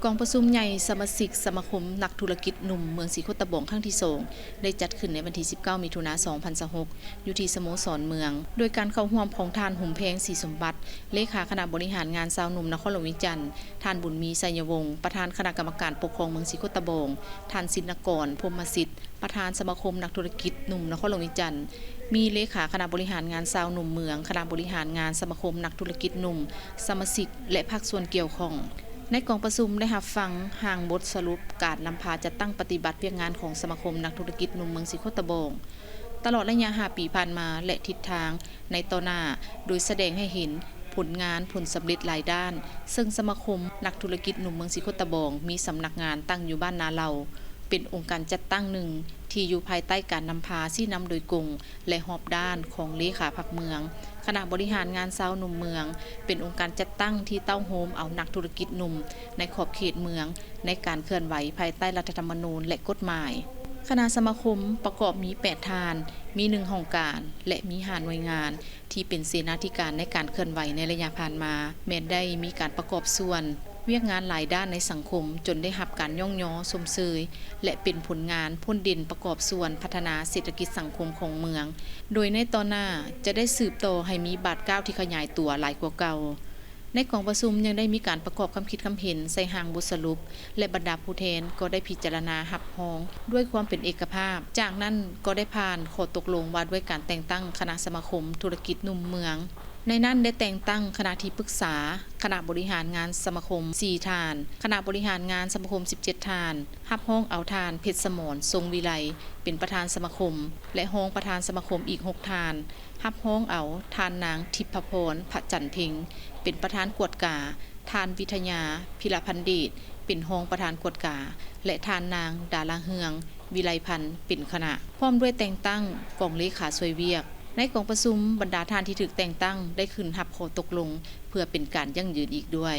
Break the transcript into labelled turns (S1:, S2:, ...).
S1: กองประชุมใหญ่สมาชิกสมาคมนักธุรกิจหนุ่มเมืองศรีโคตบงครั้งที่2ได้จัดขึ้นในวันที่19มิถุนายน2026อยู่ที่สโมสรเมืองโดยการเข้าร่วมของท่านหุ่มแพงศรีสมบัติเลขาคณะบริหารงานสาวหนุ่มนครหลวงวิจันทร์ท่านบุญมีไสยวงศ์ประธานคณะกรรมการปกครองเมืองศรีโคตบงท่านศินกรพรหมสิทธิ์ประธานสมาคมนักธุรกิจหนุ่มนครหลวงวิจันทร์มีเลขาคณะบริหารงานสาวหนุ่มเมืองคณะบริหารงานสมาคมนักธุรกิจหนุ่มสมาชิกและภาคส่วนเกี่ยวข้องในกองประชุมได้รับฟังห่างบทสรุปการนำพาจัดตั้งปฏิบัติเวียกงานของสมาคมนักธุรกิจหนุ่มเมืองศรีโคตบงตลอดระยะ5 ปีผ่านมาและทิศทางในต่อหน้าโดยแสดงให้เห็นผลงานผลสำเร็จหลายด้านซึ่งสมาคมนักธุรกิจหนุ่มเมืองศรีโคตบงมีสำนักงานตั้งอยู่บ้านนาเราเป็นองค์การจัดตั้งหนึ่งที่อยู่ภายใต้การนำพาที่นำโดยกงและหอบด้านของเลขาพรรคเมืองคณะบริหารงานสาวหนุ่มเมืองเป็นองค์การจัดตั้งที่เต้าโฮมเอานักธุรกิจหนุ่มในขอบเขตเมืองในการเคลื่อนไหวภายใต้รัฐธรรมนูญและกฎหมายคณะสมาคมประกอบมี8 ฐานมี1ห้องการและมี5หน่วยงานที่เป็นเสนาธิการในการเคลื่อนไหวในระยะผ่านมาแม้ได้มีการประกอบส่วนเวียกงานหลายด้านในสังคมจนได้รับการย่องย้อชมเชยและเป็นผลงานพ้นดินประกอบส่วนพัฒนาเศรษฐกิจสังคมของเมืองโดยในตอนหน้าจะได้สืบต่อให้มีบาทก้าวที่ขยายตัวหลายกว่าเก่าในกองประชุมยังได้มีการประกอบคำคิดคำเห็นใส่หางบทสรุปและบรรดาผู้แทนก็ได้พิจารณาหับห้องด้วยความเป็นเอกภาพจากนั้นก็ได้ผ่านข้อตกลงว่าด้วยการแต่งตั้งคณะสมาคมธุรกิจหนุ่มเมืองในนั้นได้แต่งตั้งคณะที่ปรึกษาคณะบริหารงานสมาคม4 ฐานคณะบริหารงานสมาคม17 ฐานหับห้องเอาฐานเพชรสมรทรงวิไลเป็นประธานสมาคมและห้องประธานสมาคมอีก6 ฐานหับห้องเอาฐานนางทิพพรพระจันทร์เพ็งเป็นประธานกวดกาฐานวิทยาพิรพันธ์เดชเป็นห้องประธานกวดกาและฐานนางดาราเฮืองวิไลพันธ์เป็นคณะพร้อมด้วยแต่งตั้งกองเลขาช่วยเวียกในกองประชุมบรรดาท่านที่ถูกแต่งตั้งได้ขึ้นรับข้อตกลงเพื่อเป็นการยั่งยืนอีกด้วย